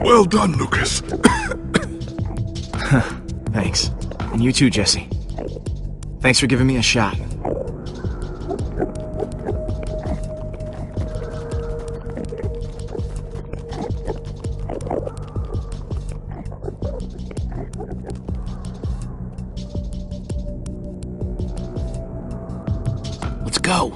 Well done, Lucas. Thanks. And you too, Jesse. Thanks for giving me a shot. Let's go.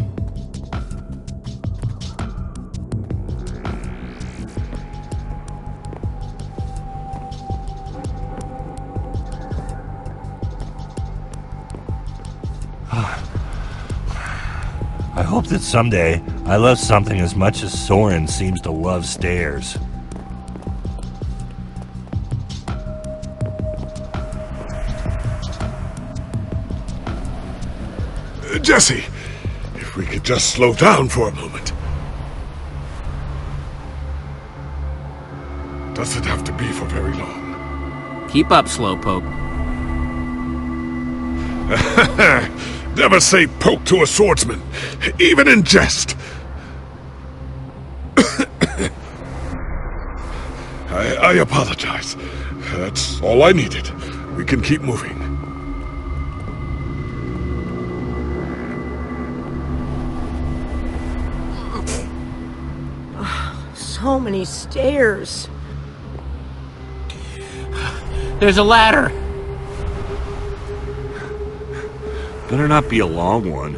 I hope that someday I love something as much as Soren seems to love stairs. Jesse, if we could just slow down for a moment. Doesn't have to be for very long. Keep up, Slowpoke. Never say poke to a swordsman, even in jest. I apologize. That's all I needed. We can keep moving. So many stairs. There's a ladder. Better not be a long one.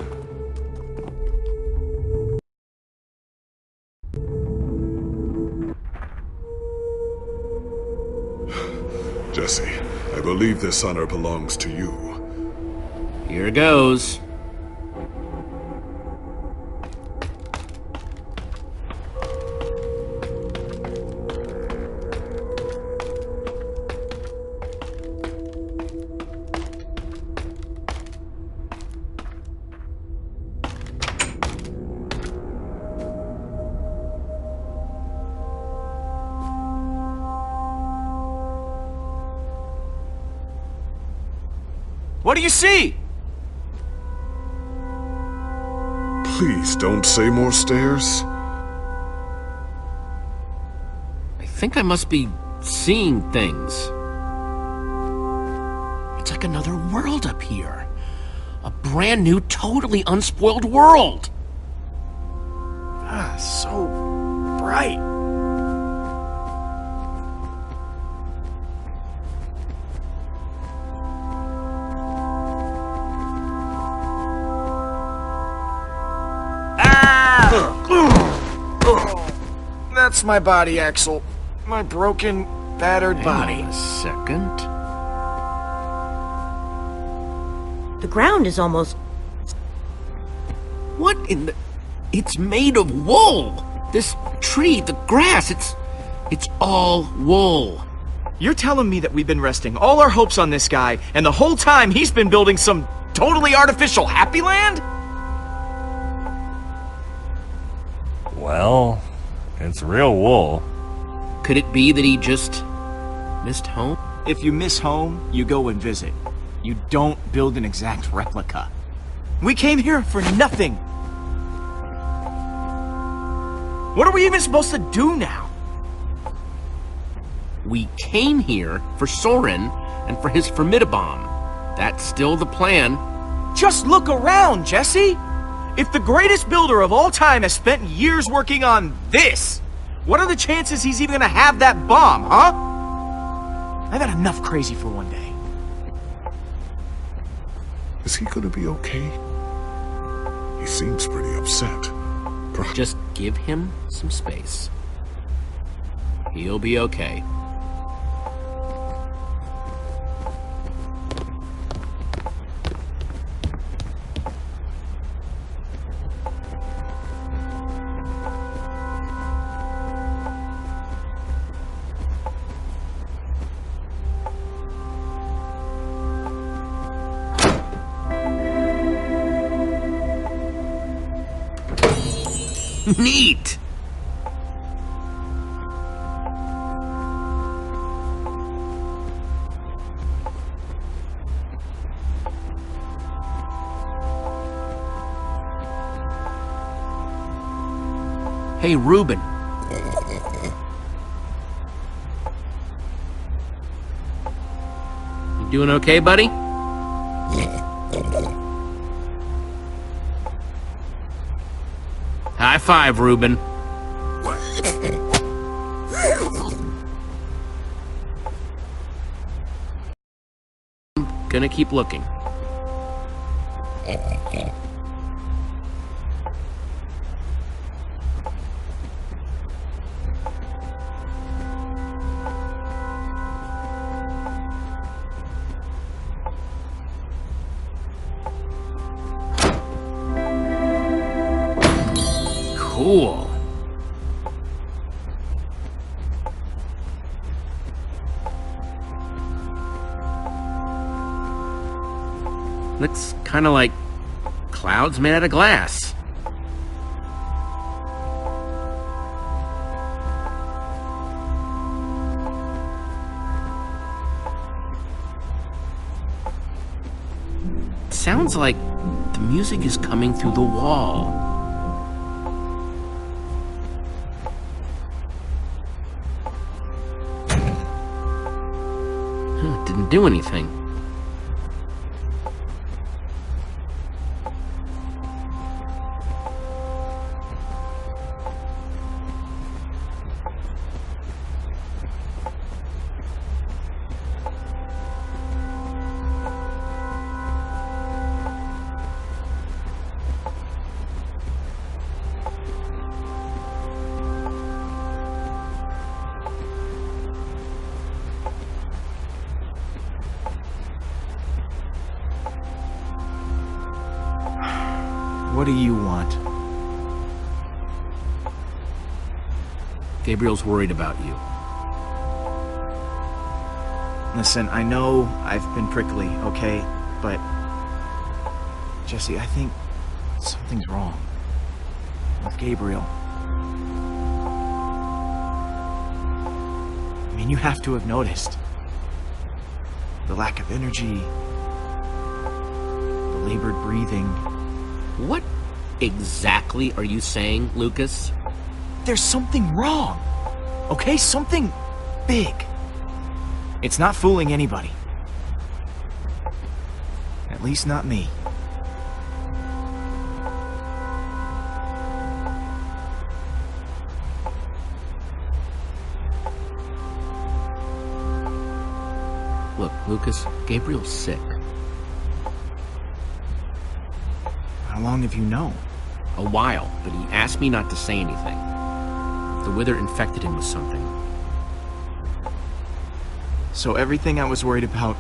Jesse, I believe this honor belongs to you. Here goes. What do you see? Please don't say more stairs. I think I must be seeing things. It's like another world up here. A brand new, totally unspoiled world. Ah, so bright. That's my body, Axel. My broken, battered body. Hang on a second. The ground is almost... What in the... It's made of wool! This tree, the grass, it's all wool. You're telling me that we've been resting all our hopes on this guy, and the whole time he's been building some totally artificial happy land? Well, it's real wool. Could it be that he just missed home? If you miss home, you go and visit. You don't build an exact replica. We came here for nothing. What are we even supposed to do now? We came here for Soren and for his Formidabomb. That's still the plan. Just look around, Jesse! If the greatest builder of all time has spent years working on this, what are the chances he's even gonna have that bomb, huh? I've had enough crazy for one day. Is he gonna be okay? He seems pretty upset. Just give him some space. He'll be okay. Neat! Hey, Reuben. You doing okay, buddy? High five, Reuben. Gonna keep looking. Cool. Looks kind of like clouds made out of glass. It sounds like the music is coming through the wall. Didn't do anything. What do you want? Gabriel's worried about you. Listen, I know I've been prickly, okay? But... Jesse, I think something's wrong with Gabriel. I mean, you have to have noticed. The lack of energy, the labored breathing. What exactly are you saying, Lucas? There's something wrong, okay? Something big. It's not fooling anybody. At least not me. Look, Lucas, Gabriel's sick. How long have you known? A while, but he asked me not to say anything. The wither infected him with something. So everything I was worried about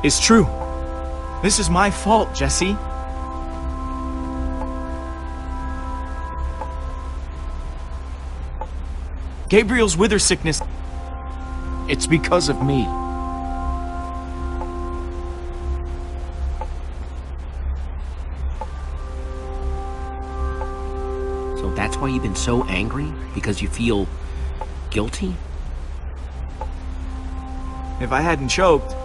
is true. This is my fault, Jesse. Gabriel's wither sickness, it's because of me. So that's why you've been so angry? Because you feel guilty? If I hadn't choked,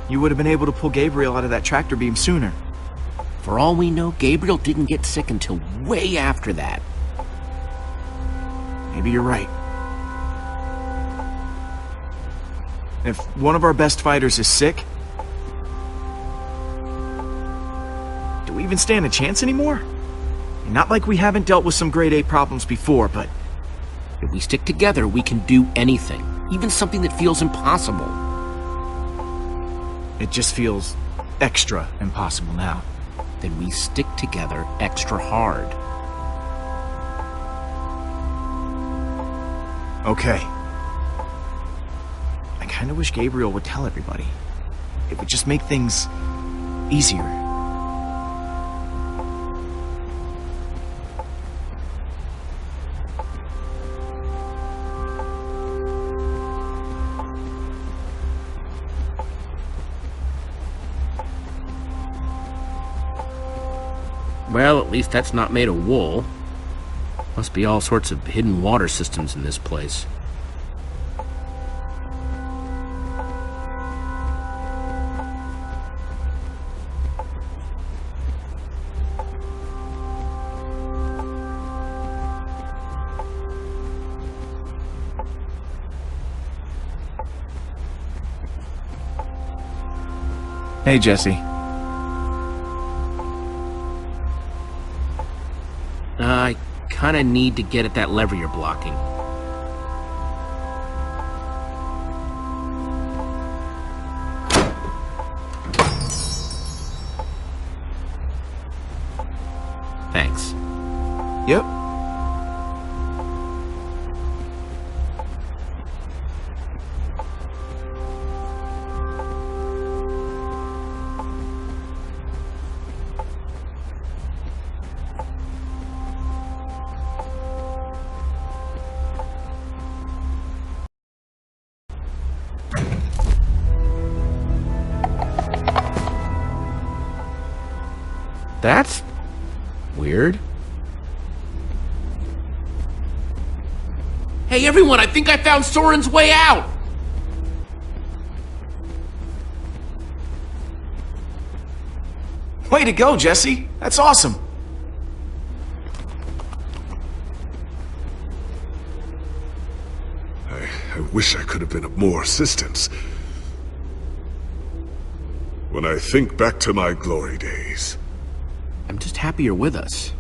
you would have been able to pull Gabriel out of that tractor beam sooner. For all we know, Gabriel didn't get sick until way after that. Maybe you're right. If one of our best fighters is sick, do we even stand a chance anymore? Not like we haven't dealt with some grade 8 problems before, but... If we stick together, we can do anything. Even something that feels impossible. It just feels extra impossible now. Then we stick together extra hard. Okay. I kinda wish Gabriel would tell everybody. It would just make things easier. Well, at least that's not made of wool. Must be all sorts of hidden water systems in this place. Hey, Jesse. I kinda need to get at that lever you're blocking. Thanks. Yep. That's weird. Hey everyone, I think I found Soren's way out! Way to go, Jesse. That's awesome. I wish I could have been of more assistance. When I think back to my glory days. I'm just happy you're with us.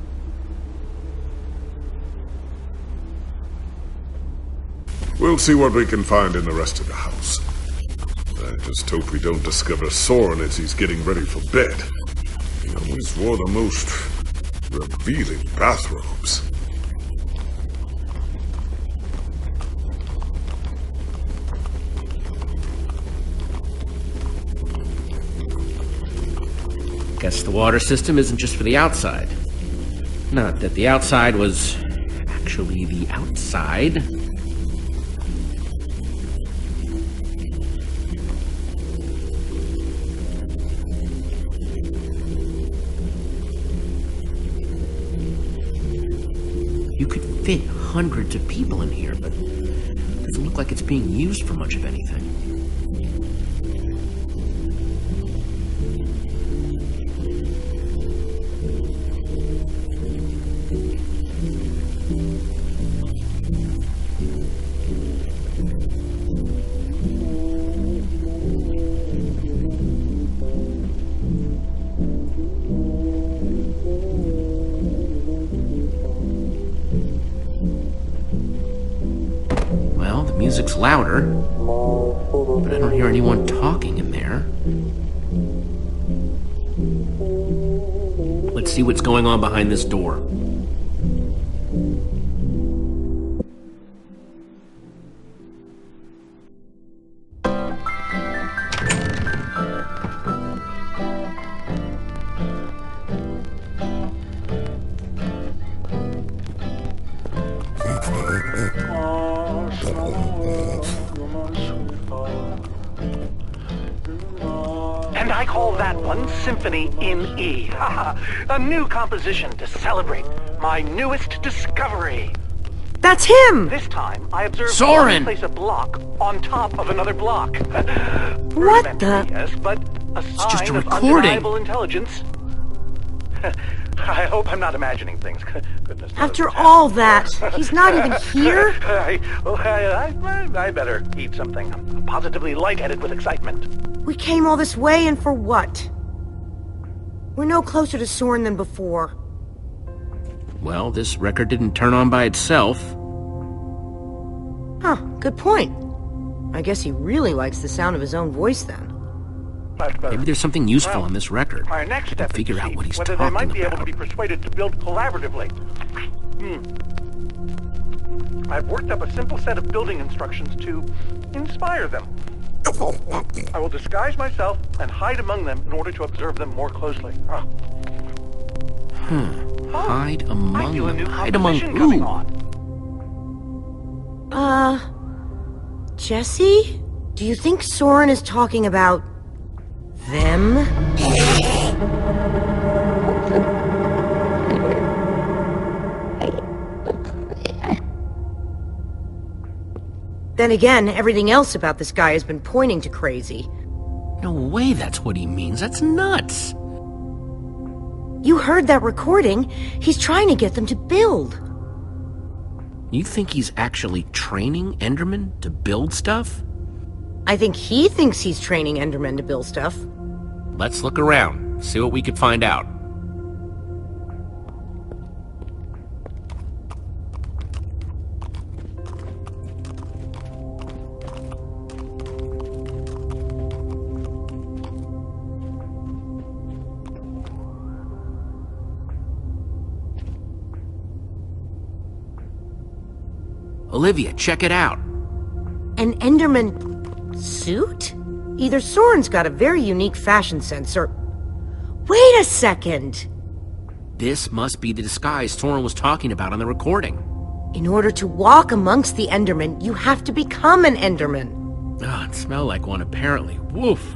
We'll see what we can find in the rest of the house. I just hope we don't discover Soren as he's getting ready for bed. He always wore the most revealing bathrobes. Guess the water system isn't just for the outside. Not that the outside was actually the outside. You could fit hundreds of people in here, but it doesn't look like it's being used for much of anything. Music's louder, but I don't hear anyone talking in there. Let's see what's going on behind this door. And I call that one Symphony in E. A new composition to celebrate my newest discovery. That's him! This time, I observed Soren! place a block on top of another block. What Rudimentary, the? yes, but a sign just a of recording. undeniable intelligence. I hope I'm not imagining things. Goodness knows. After all that, he's not even here? I better eat something. I'm positively lightheaded with excitement. We came all this way, and for what? We're no closer to Soren than before. Well, this record didn't turn on by itself. Huh, good point. I guess he really likes the sound of his own voice then. Maybe there's something useful on this record. Our next step is Figure to out see what he's whether talking they might be able to about. be persuaded to build collaboratively. I've worked up a simple set of building instructions to inspire them. I will disguise myself and hide among them in order to observe them more closely. Hide among I feel a new them. Hide among composition coming who? on. Jesse? Do you think Soren is talking about them? Then again, everything else about this guy has been pointing to crazy. No way that's what he means. That's nuts. You heard that recording. He's trying to get them to build. You think he's actually training Enderman to build stuff? I think he thinks he's training Endermen to build stuff. Let's look around, see what we can find out. Olivia, check it out. An Enderman suit? Either Soren's got a very unique fashion sense or... Wait a second! This must be the disguise Soren was talking about on the recording. In order to walk amongst the Endermen, you have to become an Enderman. Ah, it smelled like one apparently. Woof.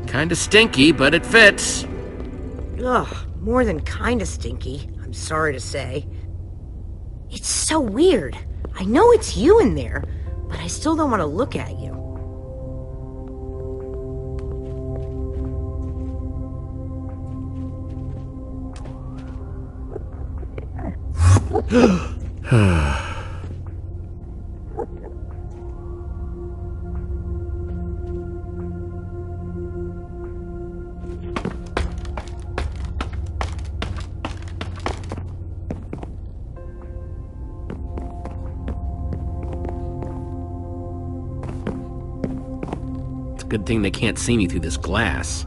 Kinda stinky, but it fits. Ugh, more than kinda stinky, I'm sorry to say. It's so weird. I know it's you in there, but I still don't want to look at you. Good thing they can't see me through this glass.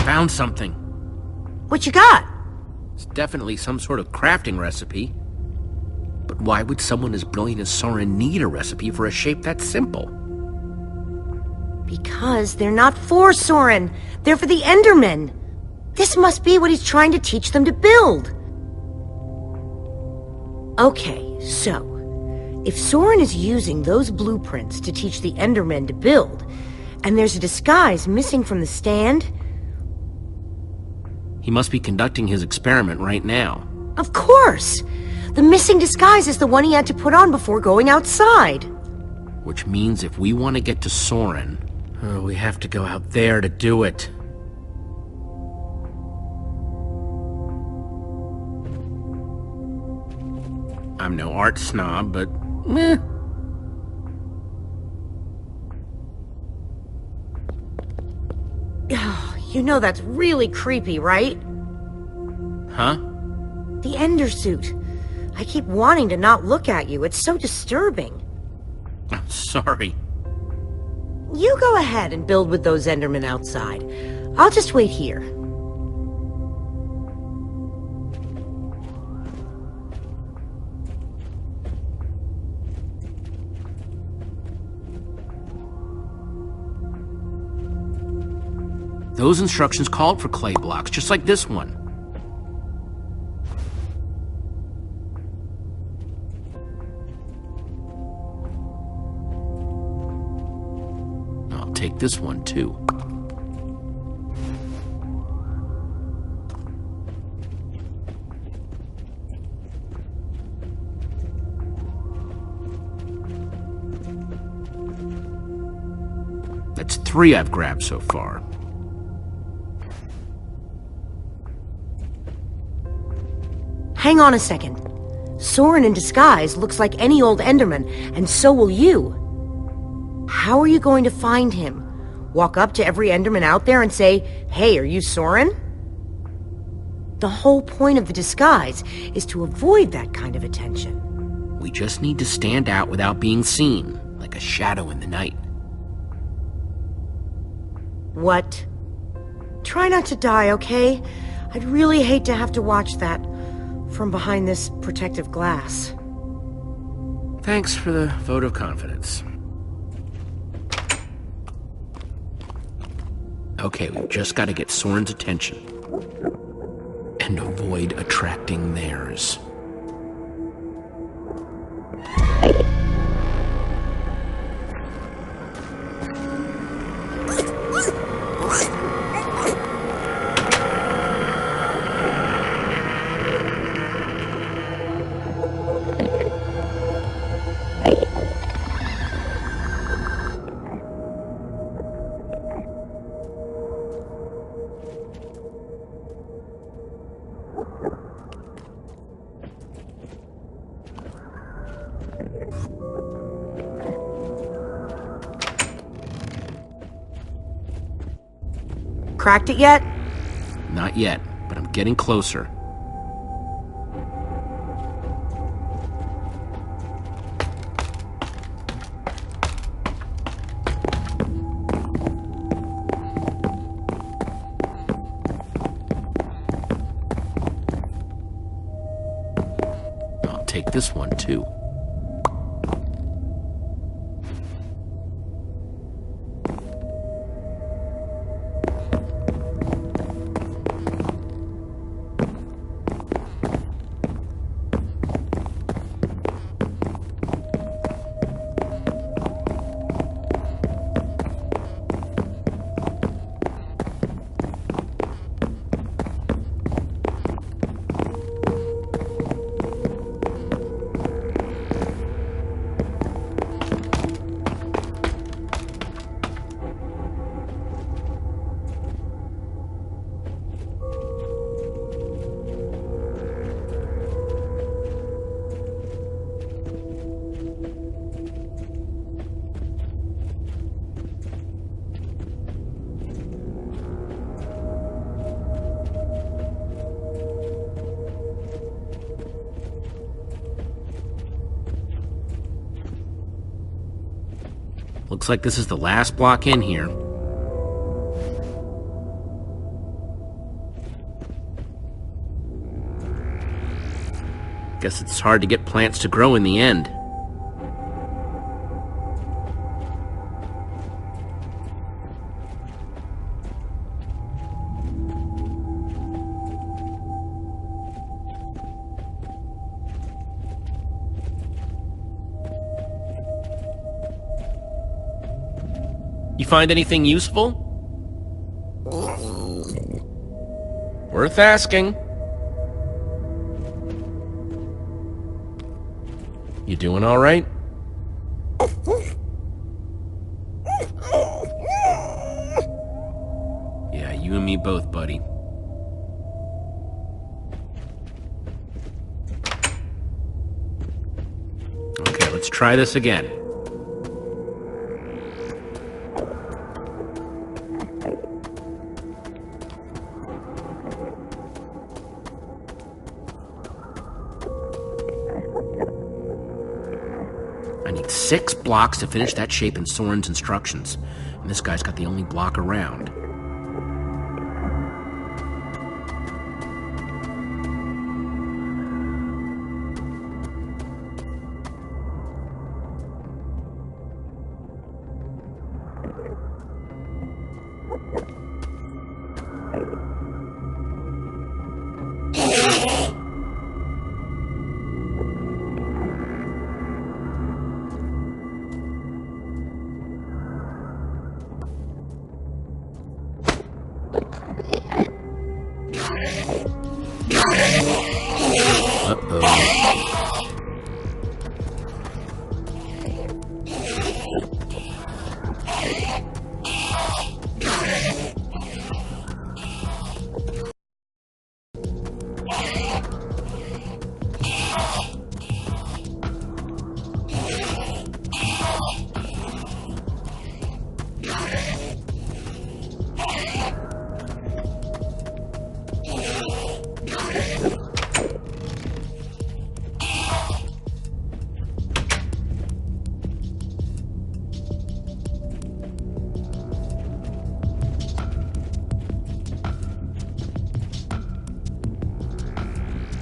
Found something. What you got? It's definitely some sort of crafting recipe. But why would someone as brilliant as Soren need a recipe for a shape that simple? Because they're not for Soren. They're for the Endermen. This must be what he's trying to teach them to build. Okay, so if Soren is using those blueprints to teach the Endermen to build, and there's a disguise missing from the stand... He must be conducting his experiment right now. Of course! The missing disguise is the one he had to put on before going outside. Which means if we want to get to Soren, we have to go out there to do it. I'm no art snob, but meh. You know that's really creepy, right? Huh? The Ender suit. I keep wanting to not look at you. It's so disturbing. I'm sorry. You go ahead and build with those Endermen outside. I'll just wait here. Those instructions called for clay blocks, just like this one. I'll take this one, too. That's 3 I've grabbed so far. Hang on a second. Soren in disguise looks like any old Enderman, and so will you. How are you going to find him? Walk up to every Enderman out there and say, "Hey, are you Soren?" The whole point of the disguise is to avoid that kind of attention. We just need to stand out without being seen, like a shadow in the night. What? Try not to die, okay? I'd really hate to have to watch that from behind this protective glass. Thanks for the vote of confidence. Okay, we've just got to get Soren's attention. And avoid attracting theirs. Cracked it yet? Not yet, but I'm getting closer. I'll take this one too. Looks like this is the last block in here. Guess it's hard to get plants to grow in the end. You find anything useful? Worth asking. You doing all right? Yeah, you and me both, buddy. Okay, let's try this again. I need 6 blocks to finish that shape in Soren's instructions, and this guy's got the only block around.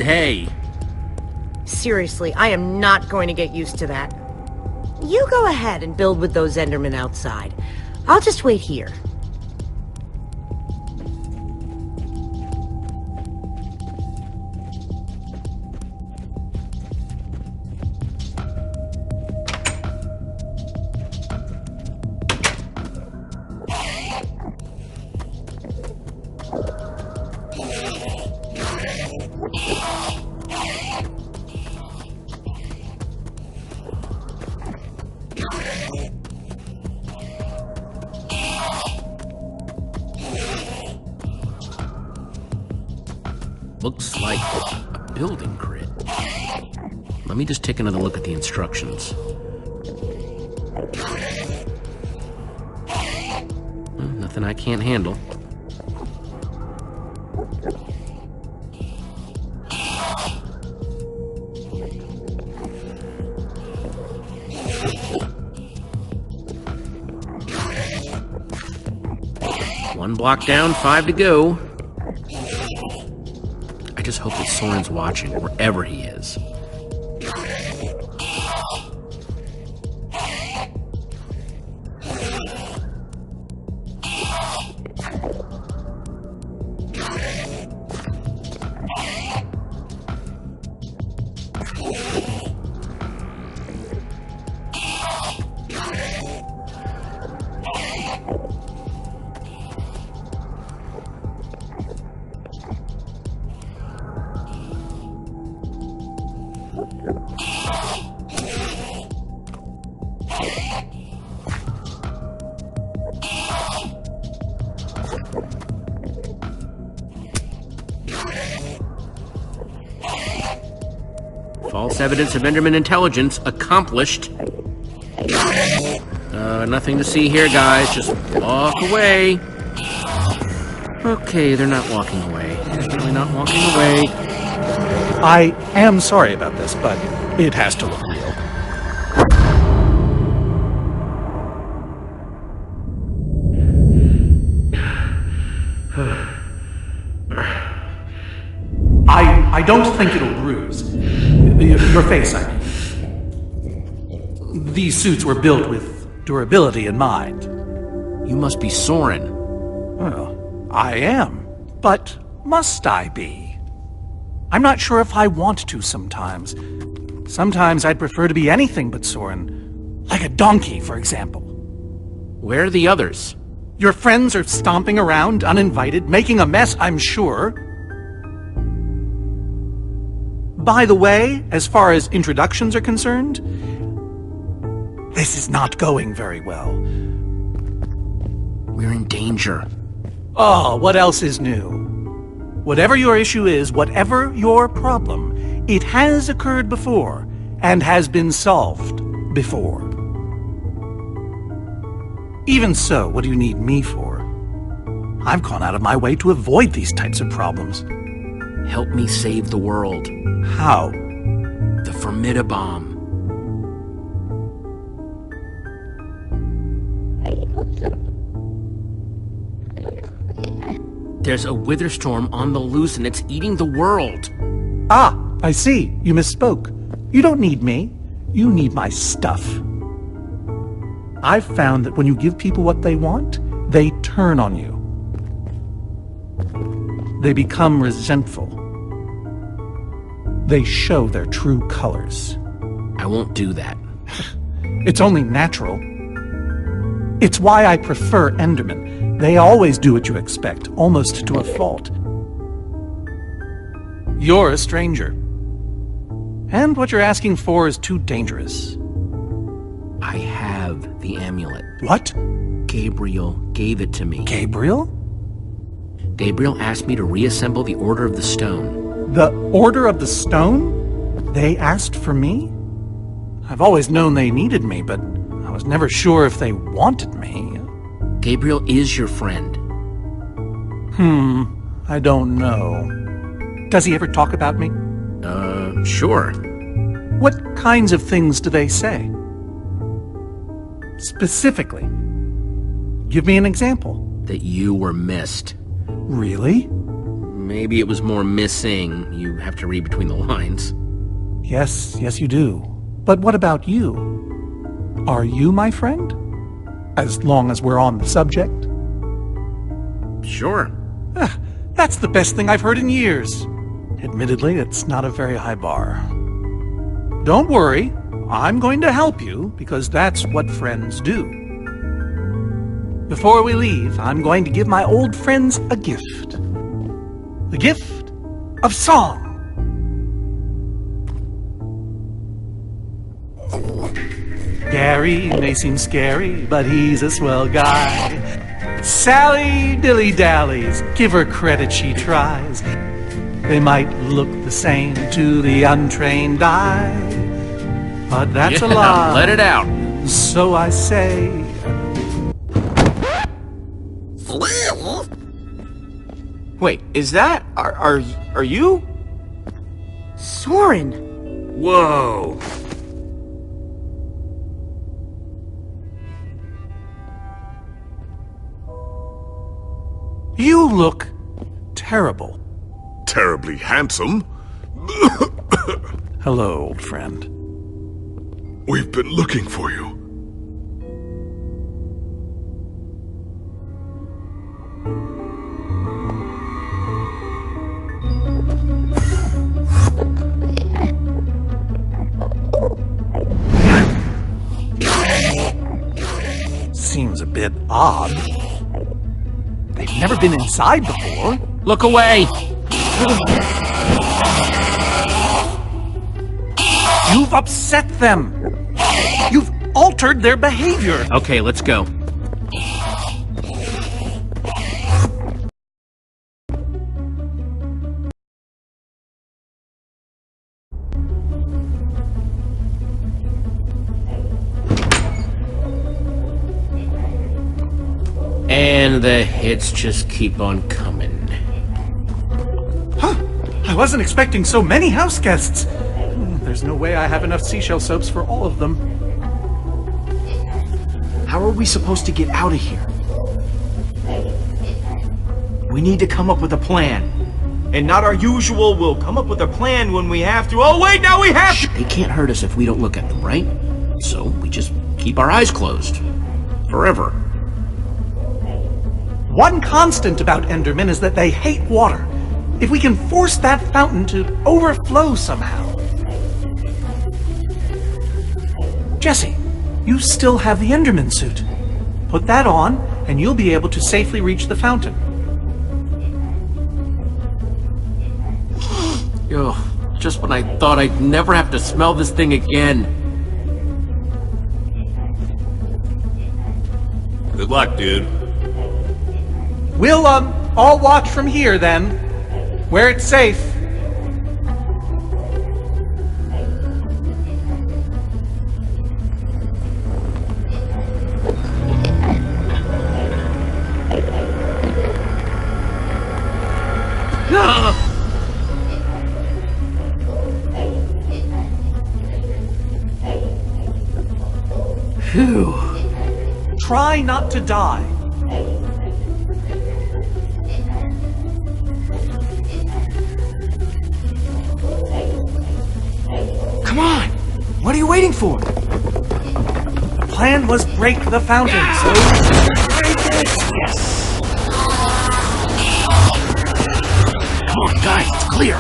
Hey. Seriously, I am not going to get used to that. You go ahead and build with those Endermen outside. I'll just wait here. Looks like a building grid. Let me just take another look at the instructions. Nothing I can't handle. One block down, 5 to go. I just hope that Soren's watching, wherever he is. False evidence of Enderman intelligence accomplished. Nothing to see here, guys. Just walk away. Okay, they're not walking away. They're really not walking away. I am sorry about this, but it has to look real. I don't think it'll bruise. Your face, I mean. These suits were built with durability in mind. You must be Soren. Well, I am. But must I be? I'm not sure if I want to sometimes. Sometimes I'd prefer to be anything but Soren. Like a donkey, for example. Where are the others? Your friends are stomping around, uninvited, making a mess, I'm sure. By the way, as far as introductions are concerned, this is not going very well. We're in danger. Oh, what else is new? Whatever your issue is, whatever your problem, it has occurred before and has been solved before. Even so, what do you need me for? I've gone out of my way to avoid these types of problems. Help me save the world. How? The Formidabomb. There's a wither storm on the loose and it's eating the world. Ah, I see. You misspoke. You don't need me. You need my stuff. I've found that when you give people what they want, they turn on you. They become resentful. They show their true colors. I won't do that. It's only natural. It's why I prefer Endermen. They always do what you expect, almost to a fault. You're a stranger. And what you're asking for is too dangerous. I have the amulet. What? Gabriel gave it to me. Gabriel? Gabriel asked me to reassemble the Order of the Stone. The Order of the Stone? They asked for me? I've always known they needed me, but I was never sure if they wanted me. Gabriel is your friend. I don't know. Does he ever talk about me? Sure. What kinds of things do they say? Specifically. Give me an example. That you were missed. Really? Maybe it was more missing. You have to read between the lines. Yes, you do. But what about you? Are you my friend? As long as we're on the subject. Sure. That's the best thing I've heard in years. Admittedly, it's not a very high bar. Don't worry, I'm going to help you, because that's what friends do. Before we leave, I'm going to give my old friends a gift. The gift of song. Gary may seem scary, but he's a swell guy. Sally dilly-dallies, give her credit, she tries. They might look the same to the untrained eye, but that's a lie. Let it out. So I say... Wait, is that... Are you? Soren! Whoa. You look terrible. Terribly handsome. Hello, old friend. We've been looking for you. Seems a bit odd. They've never been inside before. Look away! You've upset them! You've altered their behavior! Okay, let's go. And the hits just keep on coming. Huh! I wasn't expecting so many house guests. There's no way I have enough seashell soaps for all of them. How are we supposed to get out of here? We need to come up with a plan. And not our usual, we'll come up with a plan when we have to. Oh wait, now we have to! They can't hurt us if we don't look at them, right? So we just keep our eyes closed. Forever. One constant about Endermen is that they hate water. If we can force that fountain to overflow somehow. Jesse, you still have the Enderman suit. Put that on, and you'll be able to safely reach the fountain. Ugh, just when I thought I'd never have to smell this thing again. Good luck, dude. We'll, all watch from here, then. Where it's safe. Phew. Try not to die. Come on! What are you waiting for? The plan was break the fountain, so... break it! Yes! Come on, guys, it's clear.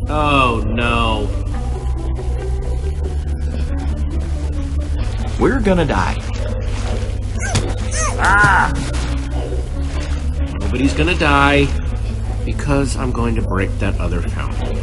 Oh, no. We're gonna die. Nobody's gonna die because I'm going to break that other fountain.